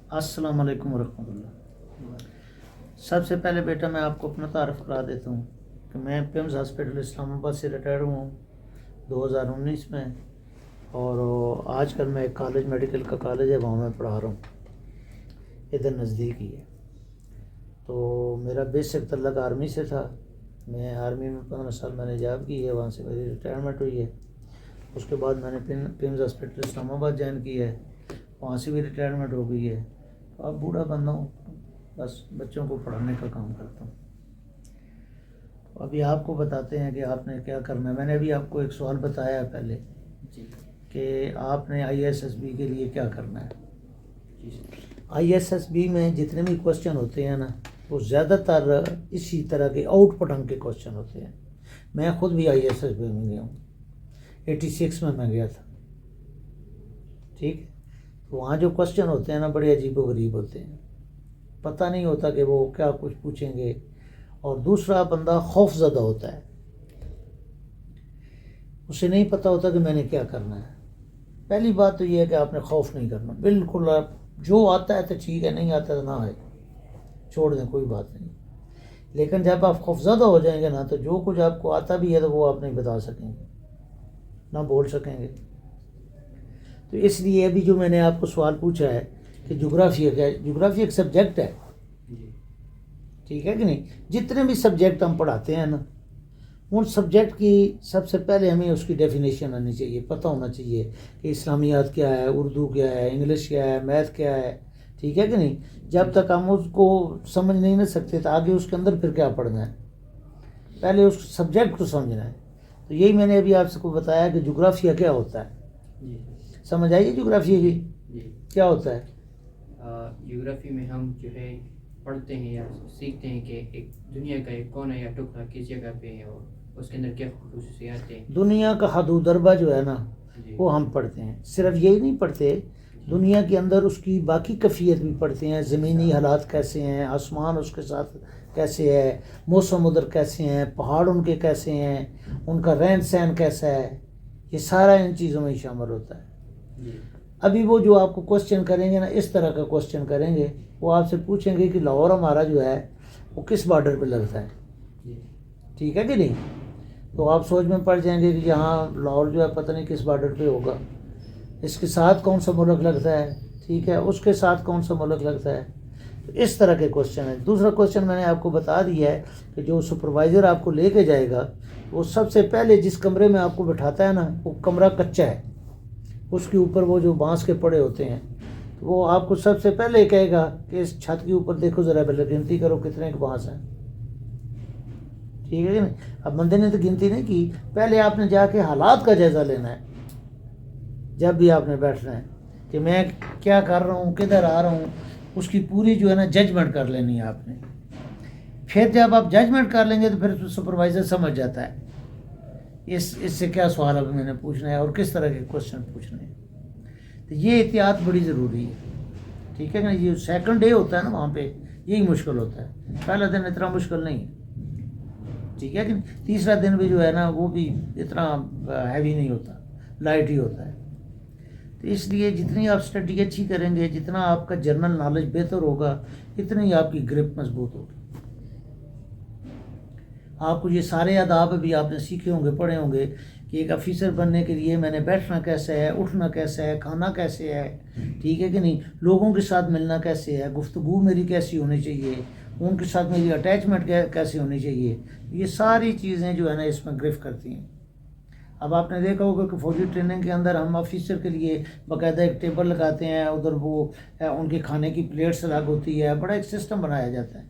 السلام علیکم ورحمۃ اللہ۔ سب سے پہلے بیٹا میں آپ کو اپنا تعارف کرا دیتا ہوں کہ میں پیمز ہاسپٹل اسلام آباد سے ریٹائر ہوں 2019 میں، اور آج کل میں ایک کالج میڈیکل کا کالج ہے وہاں میں پڑھا رہا ہوں، ادھر نزدیک ہی ہے۔ تو میرا بیسک تعلق آرمی سے تھا، میں آرمی میں 15 سال میں نے جاب کی ہے، وہاں سے میری ریٹائرمنٹ ہوئی ہے۔ اس کے بعد میں نے پیمز ہاسپٹل اسلام آباد جوائن کی ہے، وہاں سے بھی ریٹائرمنٹ ہو گئی ہے۔ اب بوڑھا بندہ ہوں، بس بچوں کو پڑھانے کا کام کرتا ہوں۔ ابھی آپ کو بتاتے ہیں کہ آپ نے کیا کرنا ہے۔ میں نے ابھی آپ کو ایک سوال بتایا ہے پہلے کہ آپ نے ISSB کے لیے کیا کرنا ہے۔ ISSB میں جتنے بھی کوشچن ہوتے ہیں نا، وہ زیادہ تر اسی طرح کے آؤٹ پٹنگ کے کوشچن ہوتے ہیں۔ میں خود بھی ISSB میں گیا ہوں، 86 میں گیا تھا، ٹھیک ہے۔ وہاں جو کوشچن ہوتے ہیں نا بڑے عجیب و غریب ہوتے ہیں، پتہ نہیں ہوتا کہ وہ کیا کچھ پوچھیں گے، اور دوسرا بندہ خوف زدہ ہوتا ہے، اسے نہیں پتہ ہوتا کہ میں نے کیا کرنا ہے۔ پہلی بات تو یہ ہے کہ آپ نے خوف نہیں کرنا، بالکل آپ جو آتا ہے تو ٹھیک ہے، نہیں آتا تو نہ آئے، چھوڑ دیں، کوئی بات نہیں۔ لیکن جب آپ خوف زدہ ہو جائیں گے نا تو جو کچھ آپ کو آتا بھی ہے تو وہ آپ نہیں بتا سکیں گے، نہ بول سکیں گے۔ تو اس لیے ابھی جو میں نے آپ کو سوال پوچھا ہے کہ جغرافیہ کیا ہے، جغرافیہ ایک سبجیکٹ ہے، ٹھیک ہے کہ نہیں۔ جتنے بھی سبجیکٹ ہم پڑھاتے ہیں نا، ان سبجیکٹ کی سب سے پہلے ہمیں اس کی ڈیفینیشن آنی چاہیے، پتہ ہونا چاہیے کہ اسلامیات کیا ہے، اردو کیا ہے، انگلش کیا ہے، میتھ کیا ہے، ٹھیک ہے کہ نہیں۔ جب تک ہم اس کو سمجھ نہیں نہ سکتے تو آگے اس کے اندر پھر کیا پڑھنا ہے، پہلے اس سبجیکٹ کو سمجھنا ہے۔ تو یہی میں نے ابھی آپ کو بتایا کہ جغرافیہ کیا ہوتا ہے، سمجھ آئیے جغرافیہ کی کیا ہوتا ہے۔ جغرافی میں ہم جو ہے پڑھتے ہیں یا سیکھتے ہیں کہ ایک دنیا کا ایک کونا یا ٹکڑا کس جگہ پہ ہے اور اس کے اندر کیا خصوصیات ہیں۔ دنیا کا حدود اربع جو ہے نا وہ ہم پڑھتے ہیں۔ صرف یہی نہیں پڑھتے، دنیا کے اندر اس کی باقی کیفیت بھی پڑھتے ہیں، زمینی حالات کیسے ہیں، آسمان اس کے ساتھ کیسے ہے، موسم ادھر کیسے ہیں، پہاڑ ان کے کیسے ہیں، ان کا رہن سہن کیسا ہے، یہ سارا ان چیزوں میں شامل ہوتا ہے۔ ابھی وہ جو آپ کو کوشچن کریں گے نا، اس طرح کا کوشچن کریں گے، وہ آپ سے پوچھیں گے کہ لاہور ہمارا جو ہے وہ کس بارڈر پہ لگتا ہے، ٹھیک ہے کہ نہیں۔ تو آپ سوچ میں پڑ جائیں گے کہ یہاں لاہور جو ہے پتہ نہیں کس بارڈر پہ ہوگا، اس کے ساتھ کون سا ملک لگتا ہے، ٹھیک ہے، اس کے ساتھ کون سا ملک لگتا ہے۔ تو اس طرح کے کوشچن ہیں۔ دوسرا کوشچن میں نے آپ کو بتا دیا ہے کہ جو سپروائزر آپ کو لے کے جائے گا، وہ سب سے پہلے جس کمرے میں آپ کو بٹھاتا ہے نا، وہ کمرہ کچا ہے، اس کے اوپر وہ جو بانس کے پڑے ہوتے ہیں، تو وہ آپ کو سب سے پہلے کہے گا کہ اس چھت کے اوپر دیکھو ذرا، پہلے گنتی کرو کتنے کے بانس ہیں، ٹھیک ہے کہ نہیں۔ اب بندے نے تو گنتی نہیں کی، پہلے آپ نے جا کے حالات کا جائزہ لینا ہے جب بھی آپ نے بیٹھنا ہے کہ میں کیا کر رہا ہوں، کدھر آ رہا ہوں، اس کی پوری جو ہے نا ججمنٹ کر لینی ہے آپ نے۔ پھر جب آپ ججمنٹ کر لیں گے تو پھر سپروائزر سمجھ جاتا ہے اس سے کیا سوال اب میں نے پوچھنا ہے اور کس طرح کے کوشچن پوچھنے ہیں۔ تو یہ احتیاط بڑی ضروری ہے، ٹھیک ہے نا۔ یہ سیکنڈ ڈے ہوتا ہے نا، وہاں پہ یہی مشکل ہوتا ہے، پہلا دن اتنا مشکل نہیں ہے، ٹھیک ہے کہ تیسرا دن بھی جو ہے نا وہ بھی اتنا ہیوی نہیں ہوتا، لائٹ ہی ہوتا ہے۔ تو اس لیے جتنی آپ اسٹڈی اچھی کریں گے، جتنا آپ کا جنرل نالج بہتر ہوگا، اتنی آپ کی گرپ مضبوط ہوگی۔ آپ کو یہ سارے آداب بھی آپ نے سیکھے ہوں گے، پڑھے ہوں گے کہ ایک آفیسر بننے کے لیے میں نے بیٹھنا کیسے ہے، اٹھنا کیسے ہے، کھانا کیسے ہے، ٹھیک ہے کہ نہیں، لوگوں کے ساتھ ملنا کیسے ہے، گفتگو میری کیسی ہونی چاہیے، ان کے ساتھ میری اٹیچمنٹ کیسی ہونی چاہیے، یہ ساری چیزیں جو ہے نا اس میں گرفت کرتی ہیں۔ اب آپ نے دیکھا ہوگا کہ فوجی ٹریننگ کے اندر ہم آفیسر کے لیے باقاعدہ ایک ٹیبل لگاتے ہیں، ادھر وہ ان کے کھانے کی پلیٹس الگ ہوتی ہے، بڑا ایک سسٹم بنایا جاتا ہے۔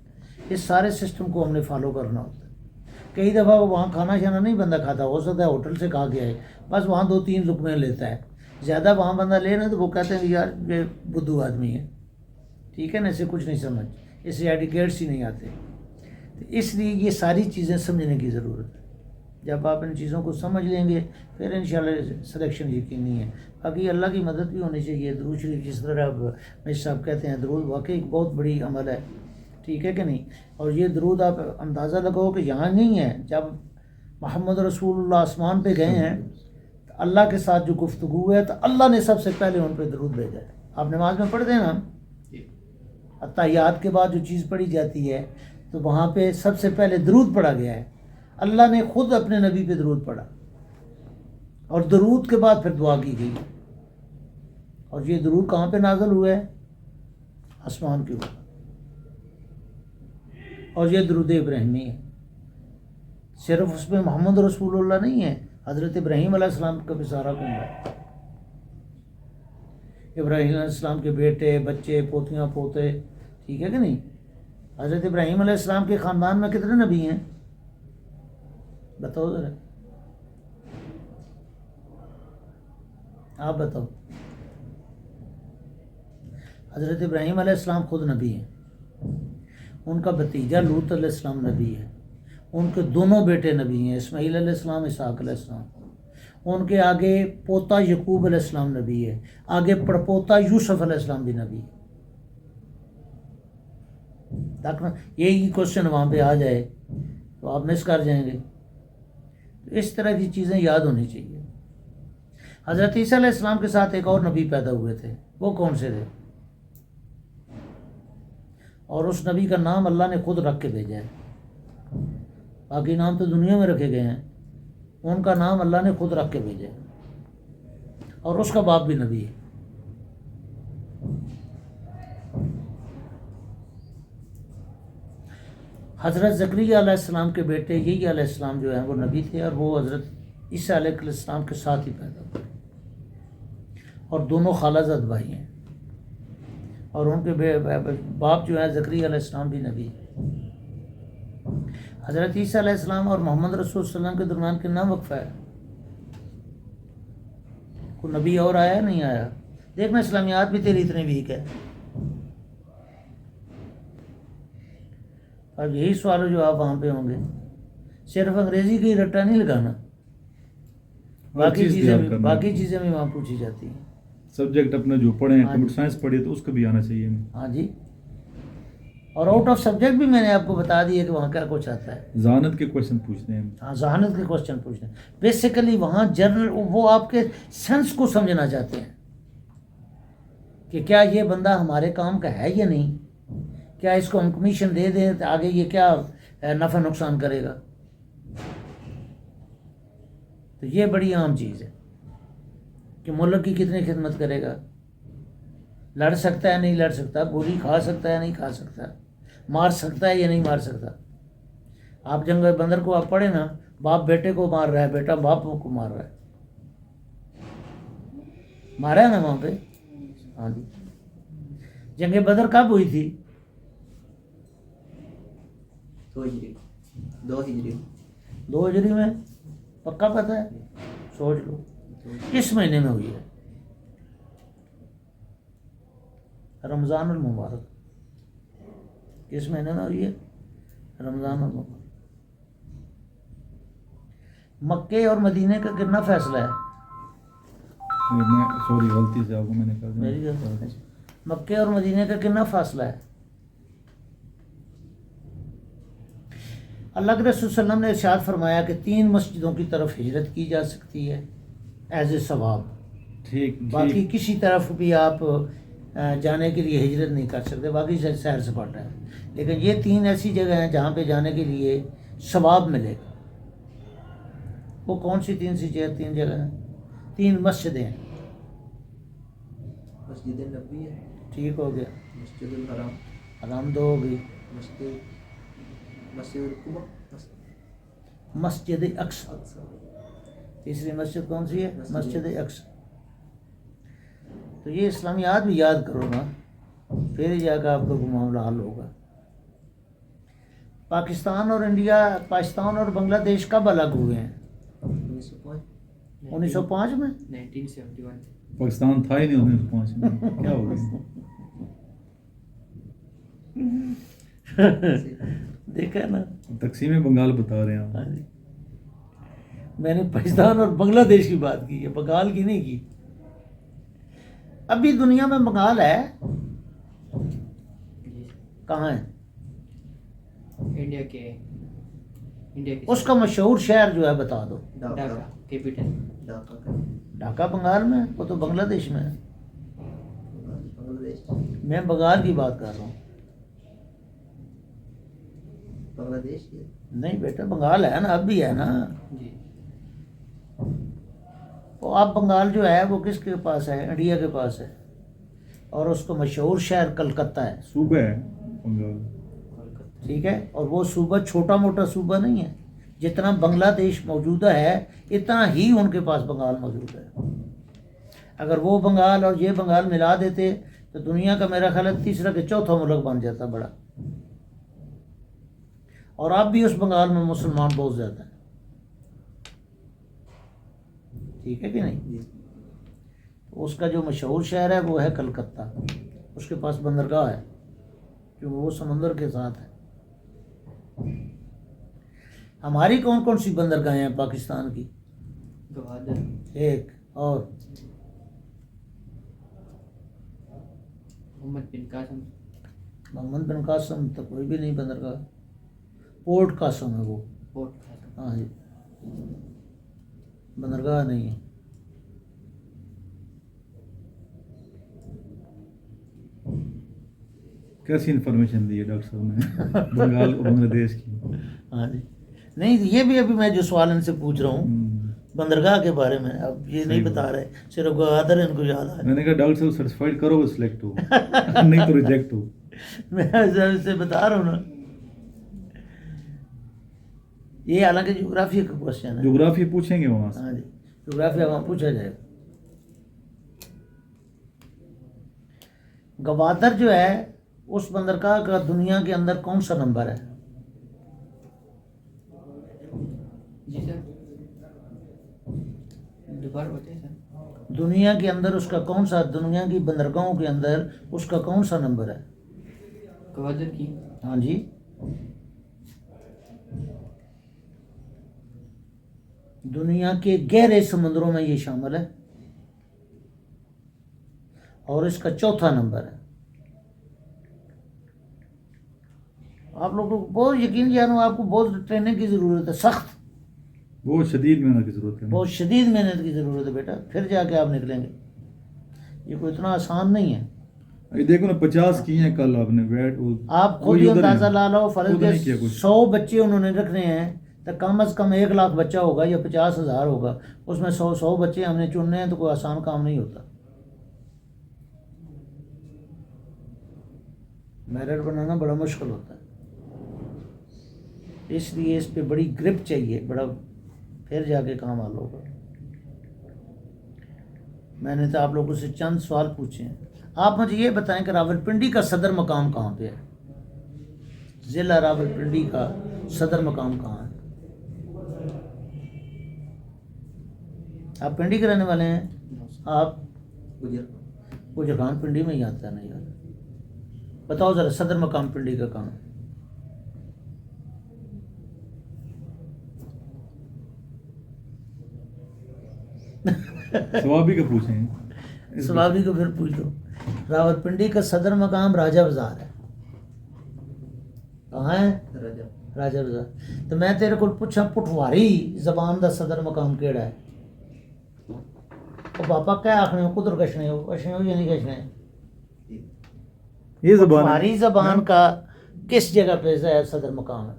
اس سارے سسٹم کو ہم نے فالو کرنا ہوتا ہے۔ کئی دفعہ وہاں کھانا شانا نہیں بندہ کھاتا، ہو سکتا ہے ہوٹل سے کھا کے آئے، بس وہاں 2-3 لقمے لیتا ہے، زیادہ وہاں بندہ لے نا تو وہ کہتے ہیں کہ یار یہ بدھو آدمی ہے، ٹھیک ہے نا، اسے کچھ نہیں سمجھ، اسے ایڈیکیٹس ہی نہیں آتے۔ تو اس لیے یہ ساری چیزیں سمجھنے کی ضرورت ہے۔ جب آپ ان چیزوں کو سمجھ لیں گے پھر انشاءاللہ سلیکشن یقینی ہے۔ باقی اللہ کی مدد بھی ہونی چاہیے۔ درود شریف جس طرح اب میرے صاحب کہتے ہیں، درود واقعی ایک بہت بڑی عمل ہے، ٹھیک ہے کہ نہیں۔ اور یہ درود آپ اندازہ لگاؤ کہ یہاں نہیں ہے، جب محمد رسول اللہ آسمان پہ گئے ہیں تو اللہ کے ساتھ جو گفتگو ہے تو اللہ نے سب سے پہلے ان پہ درود بھیجا ہے۔ آپ نماز میں پڑھتے ہیں نا، اتحیات کے بعد جو چیز پڑھی جاتی ہے تو وہاں پہ سب سے پہلے درود پڑھا گیا ہے. اللہ نے خود اپنے نبی پہ درود پڑھا اور درود کے بعد پھر دعا کی گئی. اور یہ درود کہاں پہ نازل ہوا ہے؟ آسمان کے اوپر. اور یہ درود ابراہیمی ہے. صرف اس میں محمد رسول اللہ نہیں ہے، حضرت ابراہیم علیہ السلام کا بھی سارا کن ہے. ابراہیم علیہ السلام کے بیٹے، بچے، پوتیاں، پوتے، ٹھیک ہے کہ نہیں؟ حضرت ابراہیم علیہ السلام کے خاندان میں کتنے نبی ہیں بتاؤ ذرا، آپ بتاؤ. حضرت ابراہیم علیہ السلام خود نبی ہیں، ان کا بھتیجا لوط علیہ السلام نبی ہے، ان کے دونوں بیٹے نبی ہیں، اسماعیل علیہ السلام، اسحاق علیہ السلام. ان کے آگے پوتا یعقوب علیہ السلام نبی ہے، آگے پڑپوتا یوسف علیہ السلام بھی نبی ہے. تاکہ یہی کوشچن وہاں پہ آ جائے تو آپ مس کر جائیں گے. اس طرح کی چیزیں یاد ہونی چاہیے. حضرت عیسیٰ علیہ السلام کے ساتھ ایک اور نبی پیدا ہوئے تھے، وہ کون سے تھے؟ اور اس نبی کا نام اللہ نے خود رکھ کے بھیجا ہے. باقی نام تو دنیا میں رکھے گئے ہیں، ان کا نام اللہ نے خود رکھ کے بھیجا ہے. اور اس کا باپ بھی نبی ہے. حضرت زکریا علیہ السلام کے بیٹے یحییٰ علیہ السلام جو ہیں وہ نبی تھے، اور وہ حضرت عیسیٰ علیہ السلام کے ساتھ ہی پیدا ہوئے، اور دونوں خالہ زاد بھائی ہیں. اور ان کے باپ جو ہیں زکریا علیہ السلام بھی نبی ہیں. حضرت عیسیٰ علیہ السلام اور محمد رسول صلی اللہ علیہ وسلم کے درمیان کتنا وقفہ ہے؟ کوئی نبی اور آیا نہیں آیا؟ دیکھنا اسلامیات بھی تیری اتنی ویک ہے. اب یہی سوال جو آپ وہاں پہ ہوں گے، صرف انگریزی کی رٹا نہیں لگانا، باقی چیزیں بھی وہاں پوچھی جاتی ہیں. سبجیکٹ اپنا جو پڑھے ہیں، کمپیوٹر سائنس پڑھے تو اس کا بھی آنا چاہیے ہمیں. ہاں جی. اور آؤٹ آف سبجیکٹ بھی میں نے آپ کو بتا دیا کہ وہاں کیا کچھ آتا ہے. ذہانت کے کوشچن پوچھتے ہیں. ہاں، ذہانت کے کوشچن پوچھتے ہیں. بیسیکلی وہاں جنرل وہ آپ کے سینس کو سمجھنا چاہتے ہیں کہ کیا یہ بندہ ہمارے کام کا ہے یا نہیں، کیا اس کو ہم کمیشن دے دیں تو آگے یہ کیا نفع نقصان کرے گا. تو یہ بڑی عام چیز ہے کہ ملک کی کتنی خدمت کرے گا، لڑ سکتا ہے نہیں لڑ سکتا، گولی کھا سکتا ہے نہیں کھا سکتا، مار سکتا ہے یا نہیں مار سکتا. آپ جنگ بندر کو آپ پڑھیں نا، باپ بیٹے کو مار رہا ہے، بیٹا باپ کو مار رہا ہے، مارا ہے نا وہاں پہ. ہاں جی. جنگ بدر کب ہوئی تھی؟ 2 ہجری میں. پکا پتہ ہے؟ سوچ لو. کس مہینے میں ہوئی ہے؟ رمضان المبارک. کس مہینے میں ہوئی ہے؟ رمضان المبارک. مکے اور مدینے کا کتنا فاصلہ ہے؟ سوری غلطی سے آپ کو میں نے کہا. میری غلطی. مکے اور مدینے کا کتنا فاصلہ ہے؟ اللہ کے رسول صلی اللہ علیہ وسلم نے ارشاد فرمایا کہ 3 مسجدوں کی طرف ہجرت کی جا سکتی ہے ایز اے ثواب. ٹھیک. باقی کسی طرف بھی آپ جانے کے لیے ہجرت نہیں کر سکتے، باقی سیر سپاٹا ہے. لیکن یہ 3 ایسی جگہ ہیں جہاں پہ جانے کے لیے ثواب ملے گا. وہ کون سی 3 جگہ ہیں؟ 3 مسجدیں ہیں. مسجد نبوی ہے، ٹھیک ہو گیا. مسجد الحرام، حرام 2 ہو گئی. مسجد القبا، مسجد اقصی. تیسری مسجد کون سی ہے؟ مسجد اقصی. تو یہ اسلامیات بھی یاد کرو نا، پھر جا کے آپ کا معاملہ حل ہوگا. پاکستان اور انڈیا، پاکستان اور بنگلہ دیش کب الگ ہوئے ہیں؟ 1905 میں. 1971. پاکستان تھا ہی نہیں 1905 میں. کیا ہو گیا؟ دیکھا نا، تقسیم بنگال بتا رہے ہیں. ہاں جی. میں نے پاکستان اور بنگلہ دیش کی بات کی ہے، بنگال کی نہیں کی. ابھی دنیا میں بنگال ہے کہاں ہے؟ انڈیا کے اس کا مشہور شہر جو ہے بتا دو. ڈھاکہ کیپٹل. ڈھاکہ بنگال میں، وہ تو بنگلہ دیش میں ہے. بنگلہ دیش. میں بنگال کی بات کر رہا ہوں. بنگلہ دیش کی نہیں بیٹا بنگال ہے نا، اب بھی ہے نا. جی تو اب بنگال جو ہے وہ کس کے پاس ہے؟ انڈیا کے پاس ہے. اور اس کو مشہور شہر کلکتہ ہے. صوبہ ہے بنگال. ٹھیک ہے. اور وہ صوبہ چھوٹا موٹا صوبہ نہیں ہے. جتنا بنگلہ دیش موجودہ ہے اتنا ہی ان کے پاس بنگال موجود ہے. اگر وہ بنگال اور یہ بنگال ملا دیتے تو دنیا کا میرا خیال ہے تیسرا کہ چوتھا ملک بن جاتا بڑا. اور اب بھی اس بنگال میں مسلمان بہت زیادہ ہیں. ٹھیک ہے کہ نہیں؟ تو اس کا جو مشہور شہر ہے وہ ہے کلکتہ. اس کے پاس بندرگاہ ہے جو وہ سمندر کے ساتھ ہے. ہماری کون کون سی بندرگاہیں ہیں پاکستان کی؟ گوادر، ایک. اور محمد بن قاسم. محمد بن قاسم تو کوئی بھی نہیں بندرگاہ. پورٹ قاسم ہے وہ. پورٹ قاسم. ہاں جی، بندرگاہ نہیں ہے. کیسی انفارمیشن دی ہے ڈاکٹر صاحب نے بنگال اور بنگلہ دیش کی؟ ہاں جی. نہیں یہ بھی ابھی میں جو سوال ان سے پوچھ رہا ہوں بندرگاہ کے بارے میں، اب یہ نہیں بتا رہے، صرف گوادر ان کو یاد ہے. میں نے کہا ڈاکٹر صاحب سرٹیفائڈ کرو وہ سلیکٹ ہو نہیں تو ریجیکٹ ہو. میں سے بتا رہا ہوں نا. یہ حالانکہ جغرافیہ کا کوشچن ہے. جغرافی پوچھیں گے وہاں سے. ہاں جی، جغرافیہ وہاں پوچھا جائے. گوادر جو ہے اس بندرگاہ کا دنیا کے اندر کون سا نمبر ہے؟ جی سر دوبارہ بتائیں سر. دنیا کے اندر اس کا کون سا، دنیا کی بندرگاہوں کے اندر اس کا کون سا نمبر ہے؟ گوادر کی. ہاں جی. دنیا کے گہرے سمندروں میں یہ شامل ہے اور اس کا چوتھا نمبر ہے. آپ لوگوں کو بہت یقین جانو، آپ کو بہت ٹریننگ کی ضرورت ہے، سخت بہت شدید محنت کی ضرورت ہے. بہت شدید محنت کی ضرورت ہے بیٹا، پھر جا کے آپ نکلیں گے. یہ کوئی اتنا آسان نہیں ہے. یہ دیکھو نا 50 کی ہیں کل آپ نے ویٹ. آپ خود ہی اندازہ لا لو. فرض کے 100 بچے انہوں نے رکھنے ہیں تو کم از کم 1 لاکھ بچہ ہوگا یا 50,000 ہوگا. اس میں 100 بچے ہم نے چننے ہیں تو کوئی آسان کام نہیں ہوتا. میرٹ بنانا بڑا مشکل ہوتا ہے. اس لیے اس پہ بڑی گرپ چاہیے، بڑا، پھر جا کے کام حل ہوگا. میں نے تو آپ لوگوں سے چند سوال پوچھے ہیں. آپ مجھے یہ بتائیں کہ راولپنڈی کا صدر مقام کہاں پہ ہے؟ ضلع راولپنڈی کا صدر مقام کہاں ہے؟ آپ پنڈی کے رہنے والے ہیں؟ آپ گجر خان پنڈی میں ہی آتا ہے نا یار. بتاؤ ذرا صدر مقام پنڈی کا کہاں ہے؟ سوابی کا پوچھیں. سوابی کو پھر پوچھ لو. راولپنڈی کا صدر مقام راجہ بازار ہے. کہاں ہے؟ راجہ بازار. تو میں تیرے کو پوچھا پٹواری زبان دا صدر مقام کیڑا ہے؟ پاپا کیا آخنے ہو؟ قدر کشنے ہو یا نہیں کشنے؟ یہ زبان پٹواری زبان کا کس جگہ پہ صدر مقام ہے؟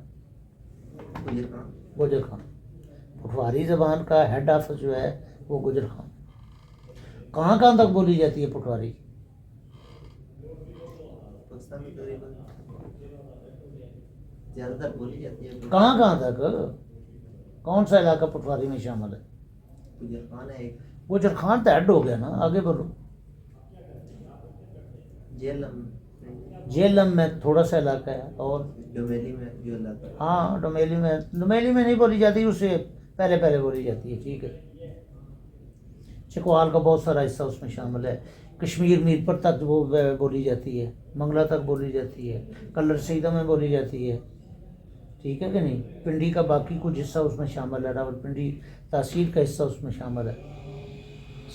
گجر خان. پٹواری زبان کا ہیڈ آفس جو ہے وہ گجر خان. کہاں کہاں تک بولی جاتی ہے پٹواری؟ کہاں کہاں تک؟ کون سا علاقہ پٹواری میں شامل ہے؟ گجر خان تو ہیڈ ہو گیا نا. آگے بولو. جیلم میں تھوڑا سا علاقہ ہے. اور ڈومیلی میں جو علاقہ، ہاں ڈومیلی میں نہیں بولی جاتی، اس سے پہلے بولی جاتی ہے. ٹھیک ہے. چکوال کا بہت سارا حصہ اس میں شامل ہے. کشمیر میرپور تک وہ بولی جاتی ہے. منگلہ تک بولی جاتی ہے. کلر سیدہ میں بولی جاتی ہے. ٹھیک ہے کہ نہیں؟ پنڈی کا باقی کچھ حصہ اس میں شامل ہے. راولپنڈی تحصیل کا حصہ اس میں شامل ہے.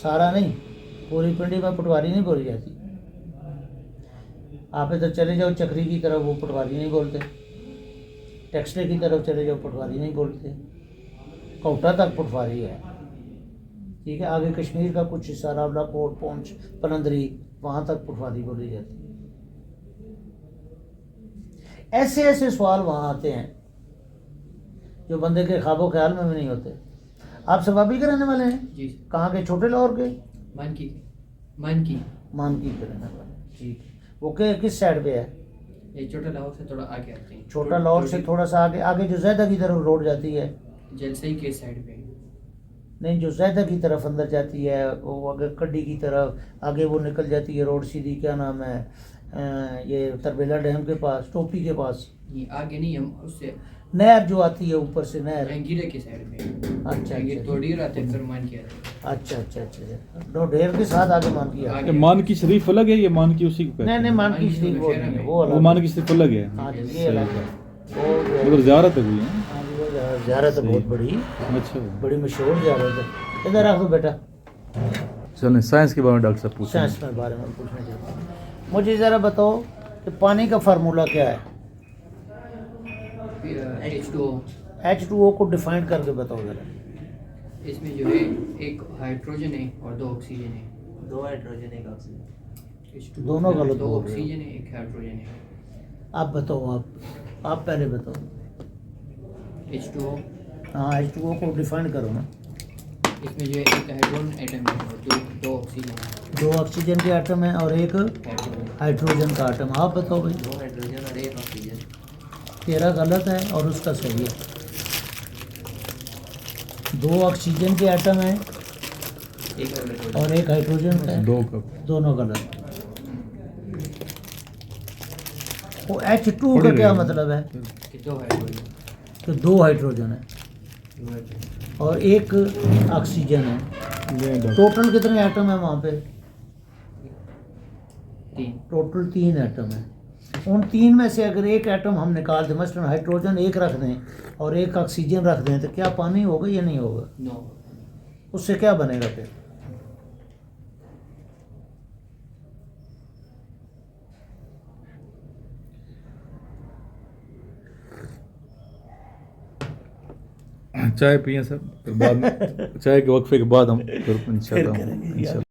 سارا نہیں، پوری پنڈی میں پٹواری نہیں بولی جاتی. آپ ادھر چلے جاؤ چکری کی طرف، وہ پٹواری نہیں بولتے. ٹیکسلے کی طرف چلے جاؤ پٹواری نہیں بولتے. کوٹا تک پٹواری ہے. ٹھیک ہے. آگے کشمیر کا کچھ حصہ راولا کوٹ، پونچھ، پلندری، وہاں تک پٹواری بولی جاتی ہے. ایسے سوال وہاں آتے ہیں جو بندے کے خواب و خیال میں بھی نہیں ہوتے. آپ سبابی کے رہنے والے ہیں؟ جی کہاں کے؟ چھوٹے لاہور کے؟ مان کی کے رہنے والے. ٹھیک. وہ کس سائڈ پہ ہے؟ یہ چھوٹا لاہور سے تھوڑا آگے آتے ہیں. چھوٹا لاہور سے تھوڑا سا آگے، آگے جو زیدہ کی طرف روڈ جاتی ہے. جلسے کے سائڈ پہ نہیں، جو زیدہ کی طرف اندر جاتی ہے، وہ اگر کڈی کی طرف آگے وہ نکل جاتی ہے روڈ سیدھی، کیا نام ہے، یہ تربیلا ڈیم کے پاس، ٹوپی کے پاس. یہ آگے نہیں، ہم اس سے نہر جو آتی ہے اوپر سے نہر. جہانگیرہ کے سائڈ پہ. اچھا یہ اچھا تو ڈیر آتے ہیں، پھر مان کیا اچھا اچھا اچھا. دو ڈھیر کے ساتھ آگے مان کی آتی ہے. یہ مان کی شریف الگ ہے، یہ مان کی اسی کو کہتے نہیں ہیں؟ نہیں، مان کی شریف وہ نہیں ہے، وہ الگ وہ مان کی شریف الگ ہے. ہاں جی، یہ الگ ہے. وہ جو ہے- مطلب زیارت ہے کوئی ہے؟ ہاں جی، وہ زیارت ہے بہت بڑی، اچھا. بڑی مشہور زیارت ہے. ادھر رکھ دو بیٹا. چلیں سائنس کے بارے میں ڈاکٹر صاحب پوچھیں. سائنس کے بارے میں پوچھنا چاہتا ہوں. مجھے ذرا بتاؤ کہ پانی کا فارمولہ کیا ہے؟ H2O. H2O کو ڈیفائن کر کے بتاؤ ذرا. اس میں جو ہے ایک ہائیڈروجن ہے اور دو آکسیجن ہے. دو ہائیڈروجن ایک آکسیجن. H2O دونوں غلط دو بول رہے ہو. آکسیجن ہے، ایک ہائیڈروجن ہے. آپ بتاؤ، آپ پہلے بتاؤ. H2O ہاں، H2O کو ڈیفائن کرو نا. اس میں جو ہے ایک ہائیڈروجن ایٹم ہے اور دو آکسیجن ہے. دو آکسیجن کے ایٹم ہیں اور ایک ہائیڈروجن. ہائیڈروجن کا ایٹم. آپ بتاؤ بھائی. دو ہائیڈروجن اور ایک آکسیجن. تیرا غلط ہے اور اس کا صحیح ہے. دو آکسیجن کے ایٹم ہیں ایک ہائیڈروجن. اور ایک ہائیڈروجن کا ہے. دو کپ دونوں غلط. وہ H2 کا کیا مطلب ہے؟ کہ دو ہائیڈروجن. کہ دو ہائیڈروجن ہے اور ایک آکسیجن ہے. ٹوٹل کتنے ایٹم ہیں وہاں پہ؟ 3. ٹوٹل 3 ایٹم ہیں. ان 3 میں سے اگر ایک ایٹم ہم نکال دیں، مثلاً ہائیڈروجن ایک رکھ دیں اور ایک آکسیجن رکھ دیں، تو کیا پانی ہوگا یا نہیں ہوگا؟ نو. اس سے کیا بنے گا پھر؟ چائے پیئیں سر، پھر بعد میں چائے کے وقفے کے بعد ہم پھر انشاءاللہ